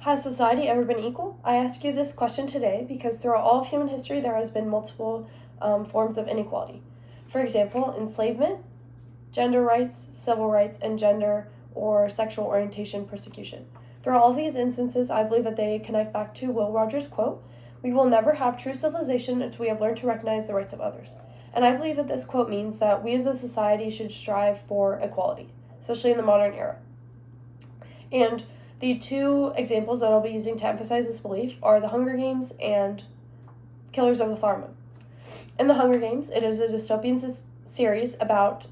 Has society ever been equal? I ask you this question today because throughout all of human history there has been multiple forms of inequality. For example, enslavement, gender rights, civil rights, and gender or sexual orientation persecution. Throughout all these instances, I believe that they connect back to Will Rogers' quote, "We will never have true civilization until we have learned to recognize the rights of others." And I believe that this quote means that we as a society should strive for equality, especially in the modern era. And the two examples that I'll be using to emphasize this belief are The Hunger Games and Killers of the Flower Moon. In The Hunger Games, it is a dystopian series about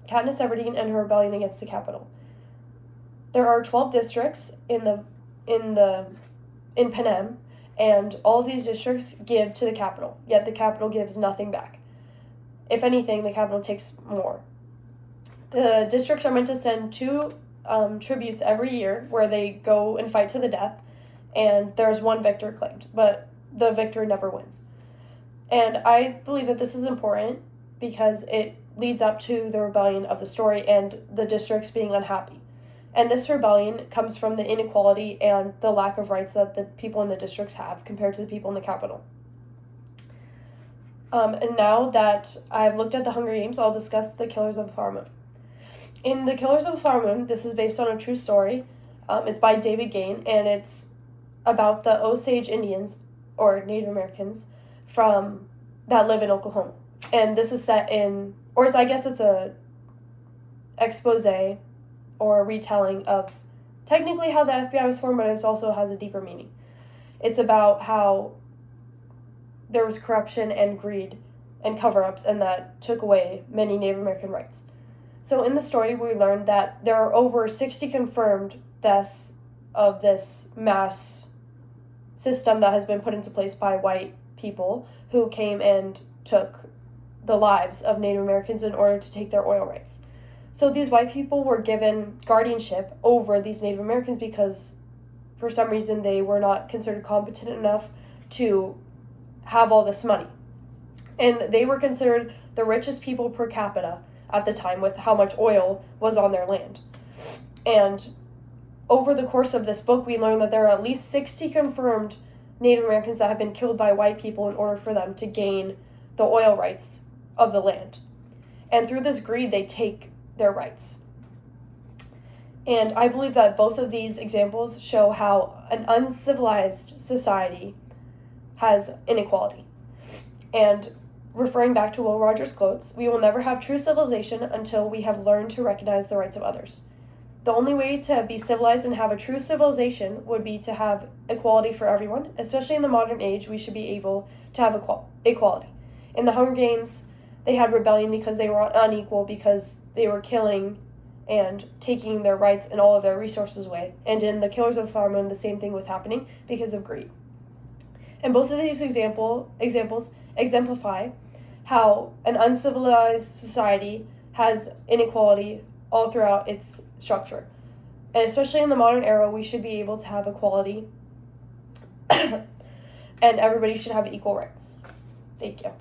Katniss Everdeen and her rebellion against the Capitol. There are 12 districts in Panem, and all of these districts give to the Capitol, yet the Capitol gives nothing back. If anything, the Capitol takes more. The districts are meant to send two tributes every year where they go and fight to the death, and there's one victor claimed, but the victor never wins. And I believe that this is important because it leads up to the rebellion of the story and the districts being unhappy. And this rebellion comes from the inequality and the lack of rights that the people in the districts have compared to the people in the Capitol. And now that I've looked at the Hunger Games, I'll discuss the Killers of the Flower Moon. In the Killers of the Flower Moon, this is based on a true story. It's by David Gain, and it's about the Osage Indians, or Native Americans, that live in Oklahoma. And this is set in, I guess it's a expose or a retelling of technically how the FBI was formed, but it also has a deeper meaning. It's about how there was corruption and greed and cover-ups, and that took away many Native American rights. So in the story, we learned that there are over 60 confirmed deaths of this mass system that has been put into place by white people who came and took the lives of Native Americans in order to take their oil rights. So these white people were given guardianship over these Native Americans because for some reason they were not considered competent enough to have all this money. And they were considered the richest people per capita at the time with how much oil was on their land. And over the course of this book, we learn that there are at least 60 confirmed Native Americans that have been killed by white people in order for them to gain the oil rights of the land. And through this greed, they take their rights. And I believe that both of these examples show how an uncivilized society has inequality. And referring back to Will Rogers' quotes, we will never have true civilization until we have learned to recognize the rights of others. The only way to be civilized and have a true civilization would be to have equality for everyone. Especially in the modern age, we should be able to have equality. In the Hunger Games, they had rebellion because they were unequal, because they were killing and taking their rights and all of their resources away. And in the Killers of the Flower Moon, the same thing was happening because of greed. And both of these examples exemplify how an uncivilized society has inequality all throughout its structure. And especially in the modern era, we should be able to have equality and everybody should have equal rights. Thank you.